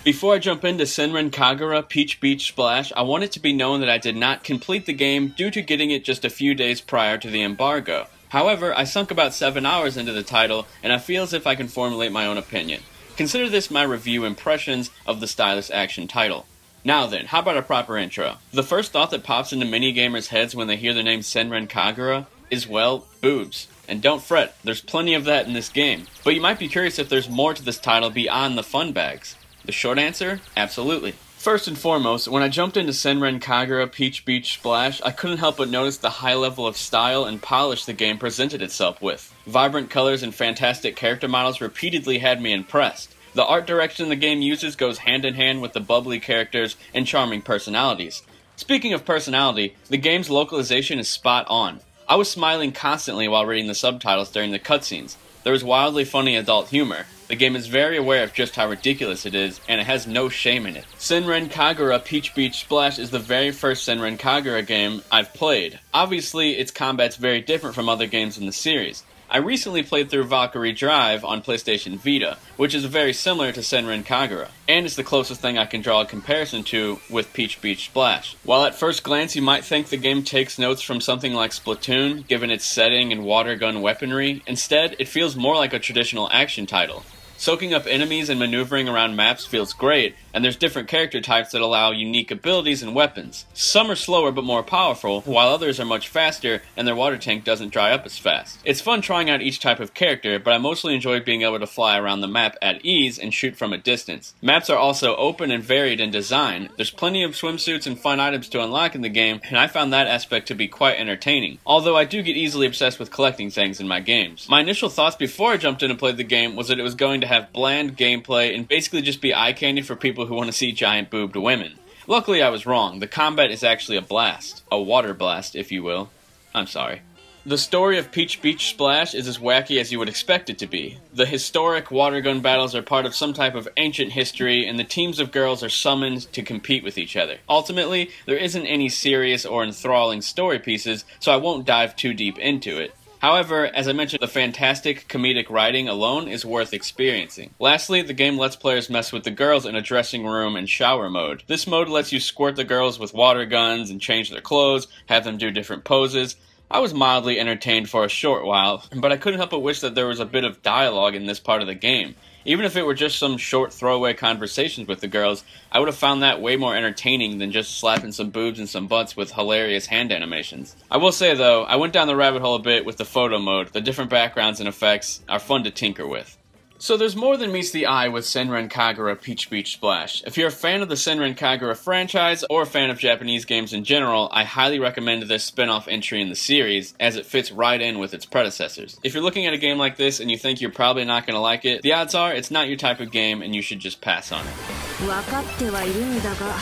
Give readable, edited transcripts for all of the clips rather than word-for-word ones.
Before I jump into Senran Kagura Peach Beach Splash, I want it to be known that I did not complete the game due to getting it just a few days prior to the embargo. However, I sunk about 7 hours into the title, and I feel as if I can formulate my own opinion. Consider this my review impressions of the stylish action title. Now then, how about a proper intro? The first thought that pops into many gamers' heads when they hear the name Senran Kagura is, well, boobs. And don't fret, there's plenty of that in this game. But you might be curious if there's more to this title beyond the fun bags. The short answer? Absolutely. First and foremost, when I jumped into Senran Kagura Peach Beach Splash, I couldn't help but notice the high level of style and polish the game presented itself with. Vibrant colors and fantastic character models repeatedly had me impressed. The art direction the game uses goes hand in hand with the bubbly characters and charming personalities. Speaking of personality, the game's localization is spot on. I was smiling constantly while reading the subtitles during the cutscenes. There was wildly funny adult humor. The game is very aware of just how ridiculous it is, and it has no shame in it. Senran Kagura Peach Beach Splash is the very first Senran Kagura game I've played. Obviously, its combat's very different from other games in the series. I recently played through Valkyrie Drive on PlayStation Vita, which is very similar to Senran Kagura, and it's the closest thing I can draw a comparison to with Peach Beach Splash. While at first glance you might think the game takes notes from something like Splatoon, given its setting and water gun weaponry, instead it feels more like a traditional action title. Soaking up enemies and maneuvering around maps feels great, and there's different character types that allow unique abilities and weapons. Some are slower but more powerful, while others are much faster and their water tank doesn't dry up as fast. It's fun trying out each type of character, but I mostly enjoy being able to fly around the map at ease and shoot from a distance. Maps are also open and varied in design. There's plenty of swimsuits and fun items to unlock in the game, and I found that aspect to be quite entertaining, although I do get easily obsessed with collecting things in my games. My initial thoughts before I jumped in and played the game was that it was going to have bland gameplay and basically just be eye candy for people who want to see giant boobed women. Luckily I was wrong. The combat is actually a blast. A water blast, if you will. I'm sorry. The story of Peach Beach Splash is as wacky as you would expect it to be. The historic water gun battles are part of some type of ancient history, and the teams of girls are summoned to compete with each other. Ultimately, there isn't any serious or enthralling story pieces, so I won't dive too deep into it. However, as I mentioned, the fantastic comedic writing alone is worth experiencing. Lastly, the game lets players mess with the girls in a dressing room and shower mode. This mode lets you squirt the girls with water guns and change their clothes, have them do different poses. I was mildly entertained for a short while, but I couldn't help but wish that there was a bit of dialogue in this part of the game. Even if it were just some short throwaway conversations with the girls, I would have found that way more entertaining than just slapping some boobs and some butts with hilarious hand animations. I will say though, I went down the rabbit hole a bit with the photo mode. The different backgrounds and effects are fun to tinker with. So there's more than meets the eye with Senran Kagura Peach Beach Splash. If you're a fan of the Senran Kagura franchise, or a fan of Japanese games in general, I highly recommend this spin-off entry in the series, as it fits right in with its predecessors. If you're looking at a game like this and you think you're probably not going to like it, the odds are it's not your type of game and you should just pass on it. 分かってはいるんだがほら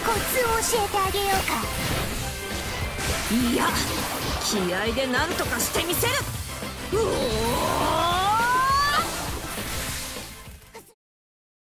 コツを教えてあげようかいや気合で何とかしてみせるうおー